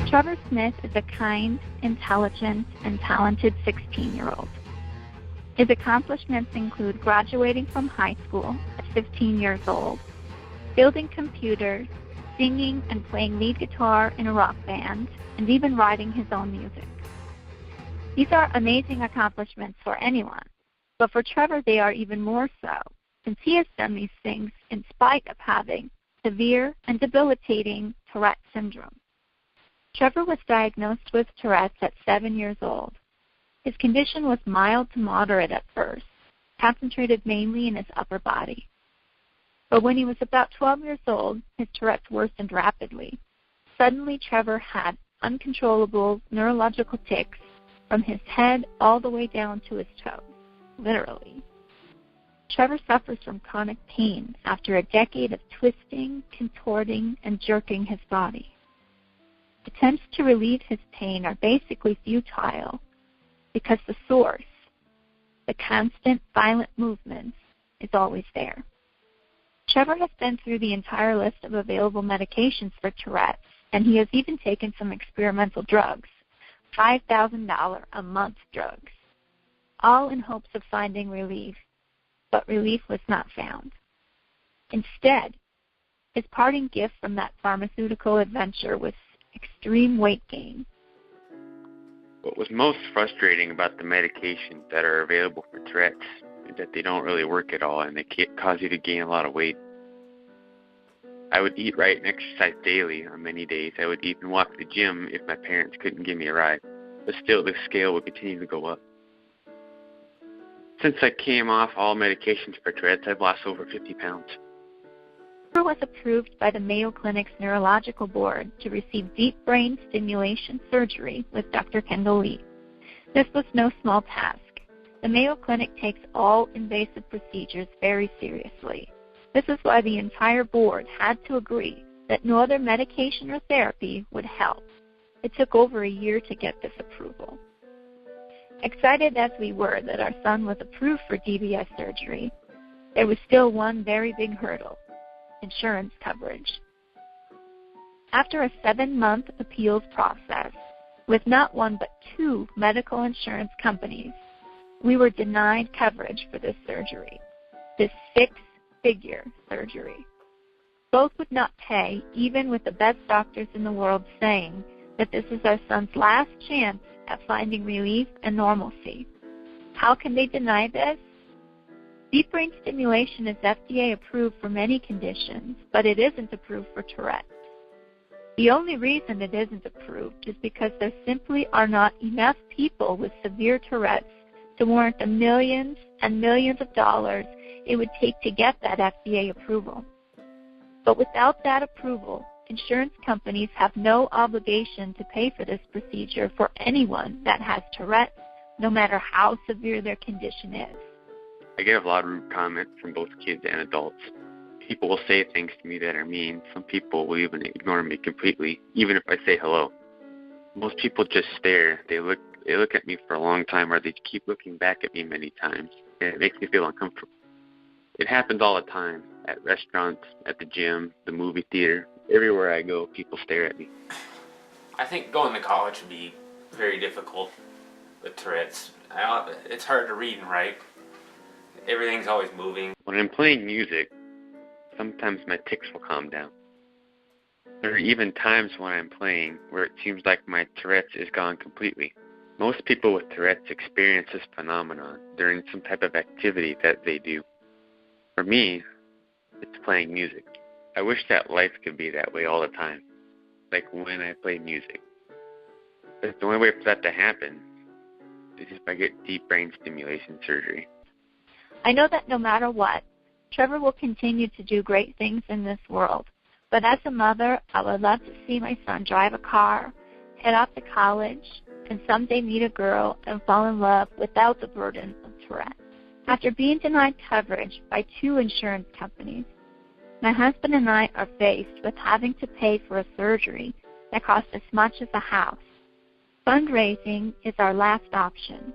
Trevor Smith is a kind, intelligent, and talented 16-year-old. His accomplishments include graduating from high school at 15 years old, building computers, singing and playing lead guitar in a rock band, and even writing his own music. These are amazing accomplishments for anyone, but for Trevor they are even more so, since he has done these things in spite of having severe and debilitating Tourette syndrome. Trevor was diagnosed with Tourette's at 7 years old. His condition was mild to moderate at first, concentrated mainly in his upper body. But when he was about 12 years old, his Tourette's worsened rapidly. Suddenly, Trevor had uncontrollable neurological tics from his head all the way down to his toes, literally. Trevor suffers from chronic pain after a decade of twisting, contorting, and jerking his body. Attempts to relieve his pain are basically futile because the source, the constant violent movements, is always there. Trevor has been through the entire list of available medications for Tourette's, and he has even taken some experimental drugs, $5,000 a month drugs, all in hopes of finding relief, but relief was not found. Instead, his parting gift from that pharmaceutical adventure was extreme weight gain. What was most frustrating about the medications that are available for Tourette's is that they don't really work at all and they cause you to gain a lot of weight. I would eat right and exercise daily on many days. I would even walk to the gym if my parents couldn't give me a ride. But still, the scale would continue to go up. Since I came off all medications for Tourette's, I've lost over 50 pounds. Trevor was approved by the Mayo Clinic's Neurological Board to receive deep brain stimulation surgery with Dr. Kendall Lee. This was no small task. The Mayo Clinic takes all invasive procedures very seriously. This is why the entire board had to agree that no other medication or therapy would help. It took over a year to get this approval. Excited as we were that our son was approved for DBS surgery, there was still one very big hurdle: insurance coverage. After a 7-month appeals process with not one but 2 medical insurance companies, we were denied coverage for this surgery, this 6-figure surgery. Both would not pay, even with the best doctors in the world saying that this is our son's last chance at finding relief and normalcy. How can they deny this? Deep brain stimulation is FDA approved for many conditions, but it isn't approved for Tourette's. The only reason it isn't approved is because there simply are not enough people with severe Tourette's to warrant the millions and millions of dollars it would take to get that FDA approval. But without that approval, insurance companies have no obligation to pay for this procedure for anyone that has Tourette's, no matter how severe their condition is. I get a lot of rude comments from both kids and adults. People will say things to me that are mean. Some people will even ignore me completely, even if I say hello. Most people just stare. They look at me for a long time, or they keep looking back at me many times, and it makes me feel uncomfortable. It happens all the time, at restaurants, at the gym, the movie theater. Everywhere I go, people stare at me. I think going to college would be very difficult with Tourette's. It's hard to read and write. Everything's always moving. When I'm playing music, sometimes my tics will calm down. There are even times when I'm playing where it seems like my Tourette's is gone completely. Most people with Tourette's experience this phenomenon during some type of activity that they do. For me, it's playing music. I wish that life could be that way all the time, like when I play music. But the only way for that to happen is if I get deep brain stimulation surgery. I know that no matter what, Trevor will continue to do great things in this world. But as a mother, I would love to see my son drive a car, head off to college, and someday meet a girl and fall in love without the burden of Tourette. After being denied coverage by 2 insurance companies, my husband and I are faced with having to pay for a surgery that costs as much as a house. Fundraising is our last option.